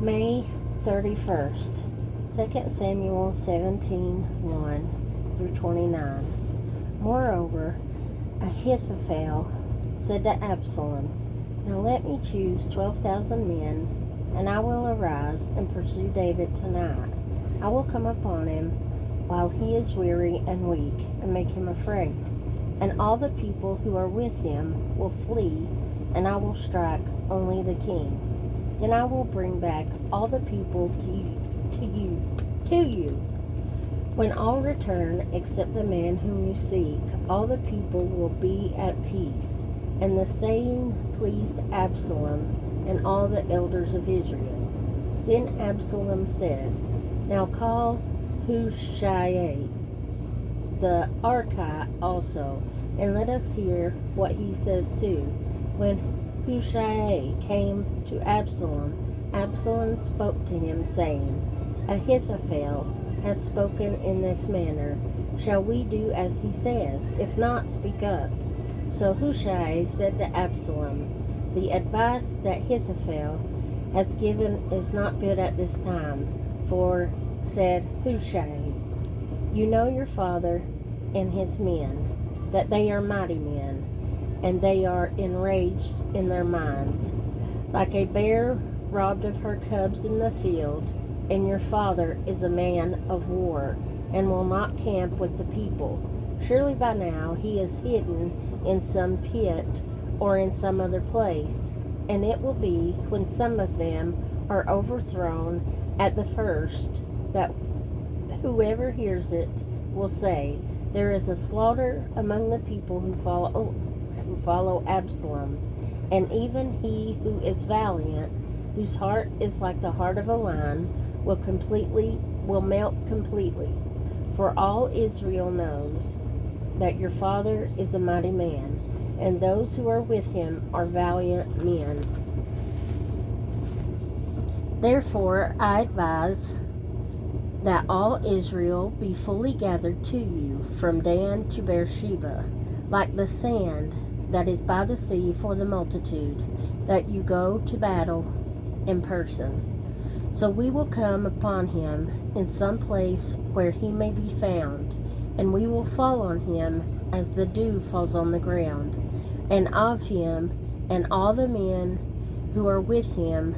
May 31st, 2 Samuel 17:1-29. Moreover, Ahithophel said to Absalom, "Now let me choose 12,000 men, and I will arise and pursue David tonight. I will come upon him while he is weary and weak, and make him afraid. And all the people who are with him will flee, and I will strike only the king. Then I will bring back all the people to you. When all return except the man whom you seek, all the people will be at peace." And the saying pleased Absalom and all the elders of Israel. Then Absalom said, "Now call Hushai the Archite also, and let us hear what he says too." When Hushai came to Absalom, Absalom spoke to him, saying, "Ahithophel has spoken in this manner. Shall we do as he says? If not, speak up." So Hushai said to Absalom, "The advice that Ahithophel has given is not good at this time." For, said Hushai, "You know your father and his men, that they are mighty men, and they are enraged in their minds, like a bear robbed of her cubs in the field. And your father is a man of war, and will not camp with the people. Surely by now he is hidden in some pit or in some other place. And it will be, when some of them are overthrown at the first, that whoever hears it will say, 'There is a slaughter among the people who follow Absalom.' And even he who is valiant, whose heart is like the heart of a lion, will melt completely. For all Israel knows that your father is a mighty man, and those who are with him are valiant men. Therefore I advise that all Israel be fully gathered to you, from Dan to Beersheba, like the sand that is by the sea for the multitude, that you go to battle in person. So we will come upon him in some place where he may be found, and we will fall on him as the dew falls on the ground. And of him and all the men who are with him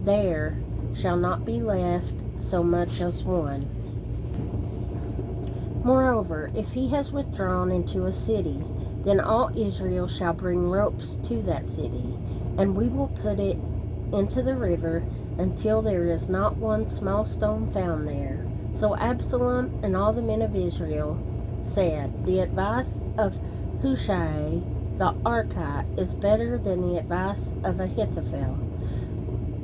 there shall not be left so much as one. Moreover, if he has withdrawn into a city, then all Israel shall bring ropes to that city, and we will put it into the river until there is not one small stone found there." So Absalom and all the men of Israel said, "The advice of Hushai the Archite is better than the advice of Ahithophel."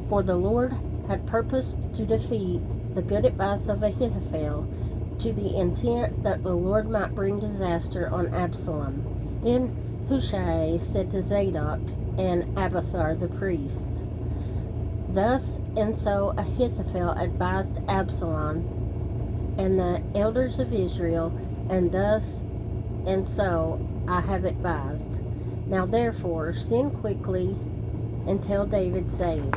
For the Lord had purposed to defeat the good advice of Ahithophel, to the intent that the Lord might bring disaster on Absalom. Then Hushai said to Zadok and Abiathar the priest, "Thus and so Ahithophel advised Absalom and the elders of Israel, and thus and so I have advised. Now therefore send quickly and tell David, saying,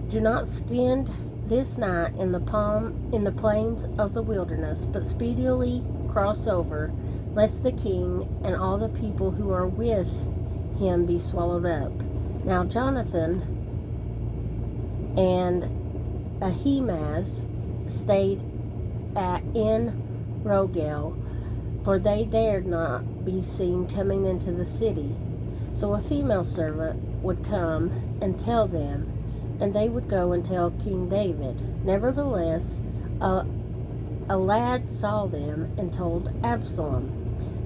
Do not spend this night in the plains of the wilderness, but speedily cross over, lest the king and all the people who are with him be swallowed up." Now Jonathan and Ahimaaz stayed in Rogel, for they dared not be seen coming into the city. So a female servant would come and tell them, and they would go and tell King David. Nevertheless, a lad saw them and told Absalom.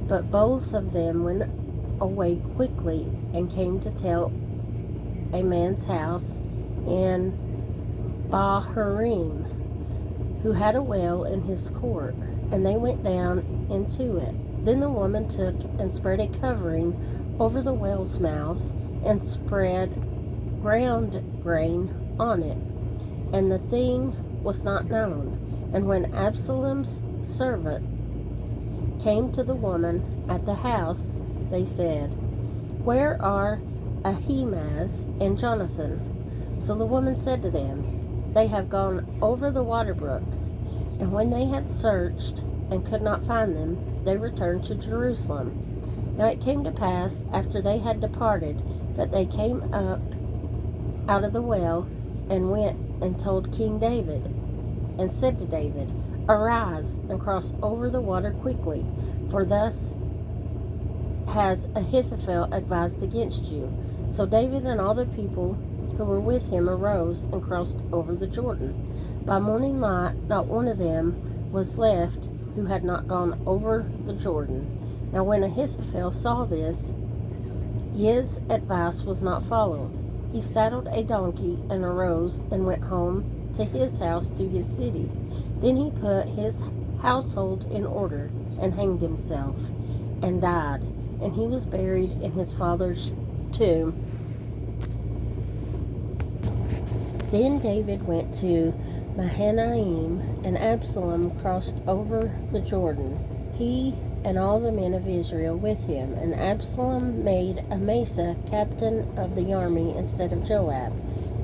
But both of them went away quickly and came to tell a man's house in Bahurim, who had a well in his court, and they went down into it. Then the woman took and spread a covering over the well's mouth, and spread ground grain on it, and the thing was not known. And when Absalom's servant came to the woman at the house, they said, "Where are Ahimaaz and Jonathan?" So the woman said to them, They have gone over the water brook. And when they had searched and could not find them, they returned to Jerusalem. Now it came to pass, after they had departed, that they came up out of the well, and went and told King David, and said to David, Arise and cross over the water quickly, for thus has Ahithophel advised against you. So David and all the people who were with him arose and crossed over the Jordan. By morning light, not one of them was left who had not gone over the Jordan. Now when Ahithophel saw this, his advice was not followed. He saddled a donkey and arose and went home to his house, to his city. Then he put his household in order and hanged himself and died. And he was buried in his father's tomb. Then David went to Mahanaim, and Absalom crossed over the Jordan, he and all the men of Israel with him. And Absalom made Amasa captain of the army instead of Joab.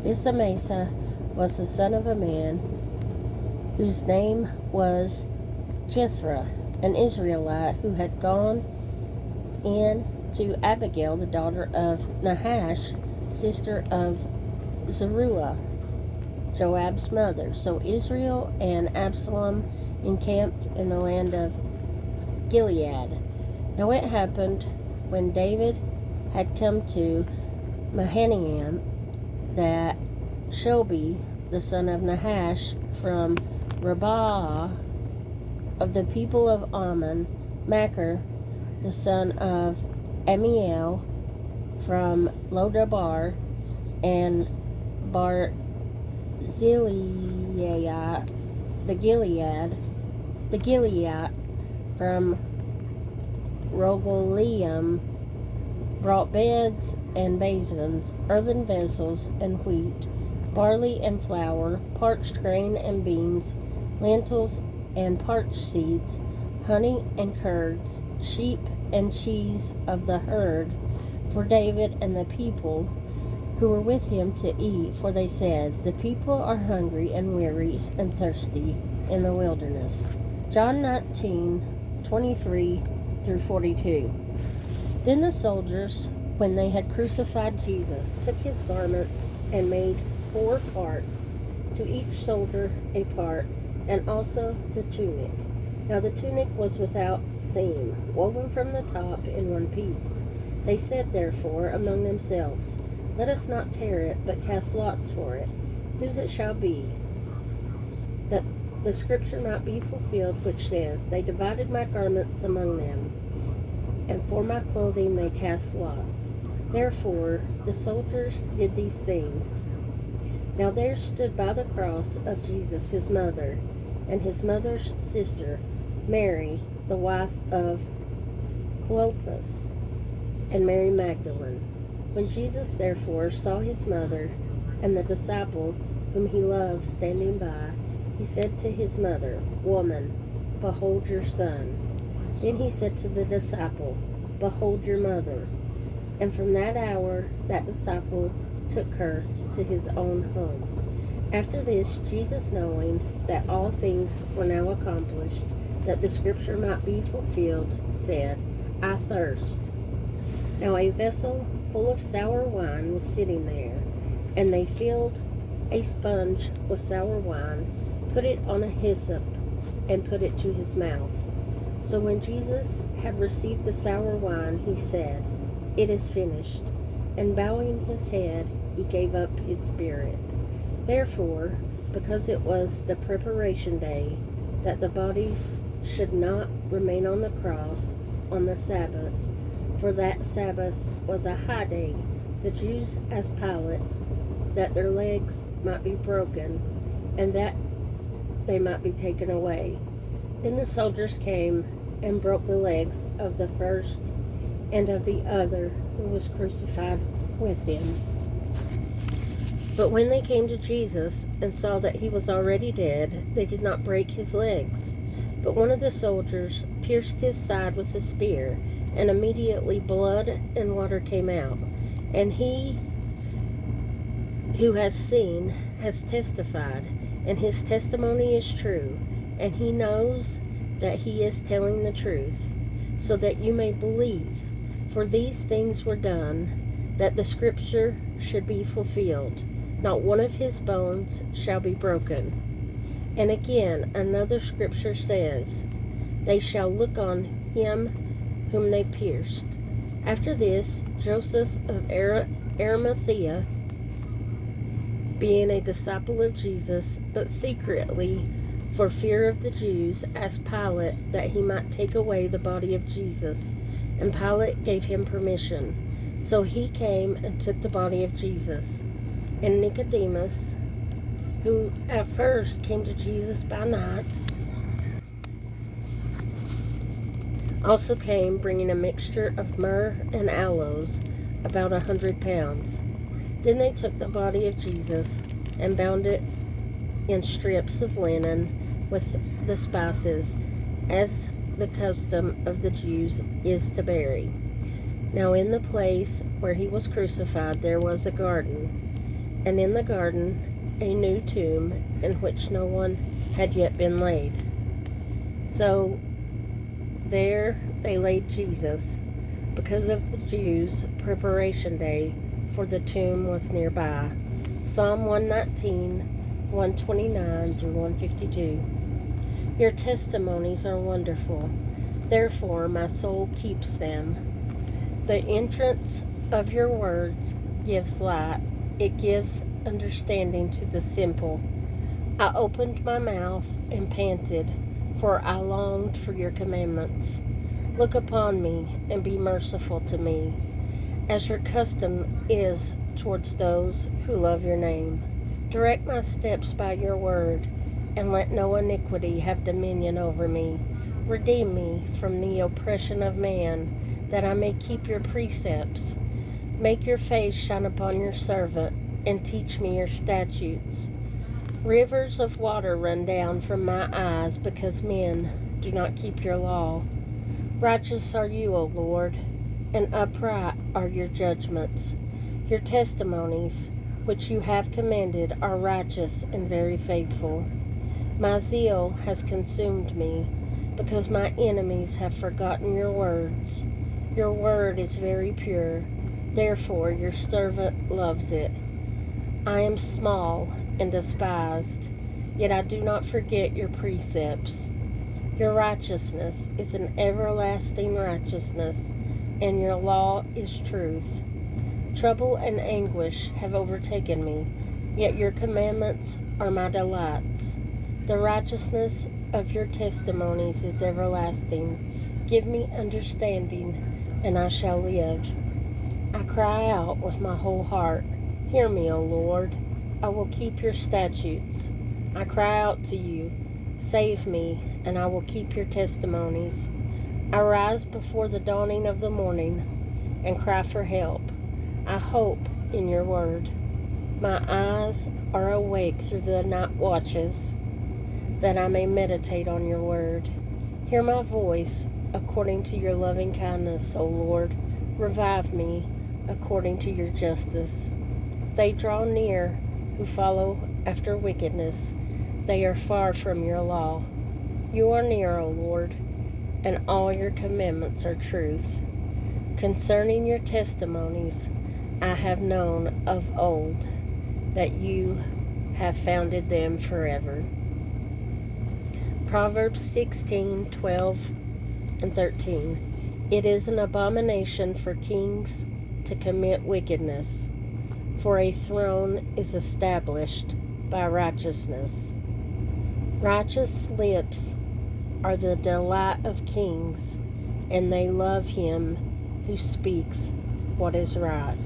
This Amasa was the son of a man whose name was Jethro, an Israelite who had gone in to Abigail, the daughter of Nahash, sister of Zeruiah, Joab's mother. So Israel and Absalom encamped in the land of Gilead. Now it happened when David had come to Mahanaim that Shobi, the son of Nahash, from Rabbah of the people of Ammon, Machir, the son of Amiel, from Lodabar, and Barzillai, the Gilead from Rogoleam, brought beds and basins, earthen vessels and wheat, barley and flour, parched grain and beans, lentils and parched seeds, honey and curds, sheep and cheese of the herd, for David and the people who were with him to eat. For they said, The people are hungry and weary and thirsty in the wilderness. John 19:23-42. Then the soldiers, when they had crucified Jesus, took his garments and made 4 parts, to each soldier a part, and also the tunic. Now the tunic was without seam, woven from the top in one piece. They said therefore among themselves, Let us not tear it, but cast lots for it, whose it shall be, that the scripture might be fulfilled, which says, They divided my garments among them, and for my clothing they cast lots. Therefore the soldiers did these things. Now there stood by the cross of Jesus his mother, and his mother's sister, Mary, the wife of Clopas, and Mary Magdalene. When Jesus therefore saw his mother and the disciple whom he loved standing by, he said to his mother, Woman, behold your son. Then he said to the disciple, Behold your mother. And from that hour that disciple took her to his own home. After this, Jesus, knowing that all things were now accomplished, that the scripture might be fulfilled, said, I thirst. Now a vessel full of sour wine was sitting there, and they filled a sponge with sour wine, put it on a hyssop, and put it to his mouth. So when Jesus had received the sour wine, he said, It is finished. And bowing his head, he gave up his spirit. Therefore, because it was the preparation day, that the bodies should not remain on the cross on the Sabbath, for that Sabbath was a high day, the Jews asked Pilate that their legs might be broken, and that they might be taken away. Then the soldiers came and broke the legs of the first and of the other who was crucified with him. But when they came to Jesus and saw that he was already dead, they did not break his legs. But one of the soldiers pierced his side with a spear, and immediately blood and water came out. And he who has seen has testified, and his testimony is true, and he knows that he is telling the truth, so that you may believe. For these things were done, that the scripture should be fulfilled. Not one of his bones shall be broken. And again, another scripture says, they shall look on him whom they pierced. After this, Joseph of Arimathea, being a disciple of Jesus, but secretly for fear of the Jews, asked Pilate that he might take away the body of Jesus. And Pilate gave him permission. So he came and took the body of Jesus. And Nicodemus, who at first came to Jesus by night, also came, bringing a mixture of myrrh and aloes, about 100 pounds. Then they took the body of Jesus and bound it in strips of linen with the spices, as the custom of the Jews is to bury. Now in the place where he was crucified there was a garden, and in the garden a new tomb in which no one had yet been laid. So there they laid Jesus, because of the Jews' preparation day, for the tomb was nearby. Psalm 119, 129 through 152. Your testimonies are wonderful, therefore my soul keeps them. The entrance of your words gives light, it gives understanding to the simple. I opened my mouth and panted, for I longed for your commandments. Look upon me and be merciful to me, as your custom is towards those who love your name. Direct my steps by your word, and let no iniquity have dominion over me. Redeem me from the oppression of man, that I may keep your precepts. Make your face shine upon your servant, and teach me your statutes. Rivers of water run down from my eyes, because men do not keep your law. Righteous are you, O Lord, and upright are your judgments. Your testimonies, which you have commanded, are righteous and very faithful. My zeal has consumed me, because my enemies have forgotten your words. Your word is very pure, therefore your servant loves it. I am small and despised, yet I do not forget your precepts. Your righteousness is an everlasting righteousness, and your law is truth. Trouble and anguish have overtaken me, yet your commandments are my delights. The righteousness of your testimonies is everlasting. Give me understanding, and I shall live. I cry out with my whole heart. Hear me, O Lord. I will keep your statutes. I cry out to you. Save me, and I will keep your testimonies. I rise before the dawning of the morning and cry for help. I hope in your word. My eyes are awake through the night watches, that I may meditate on your word. Hear my voice according to your loving kindness, O Lord. Revive me according to your justice. They draw near who follow after wickedness. They are far from your law. You are near, O Lord, and all your commandments are truth. Concerning your testimonies, I have known of old that you have founded them forever. Proverbs 16:12 and 13. It is an abomination for kings to commit wickedness, for a throne is established by righteousness. Righteous lips are the delight of kings, and they love him who speaks what is right.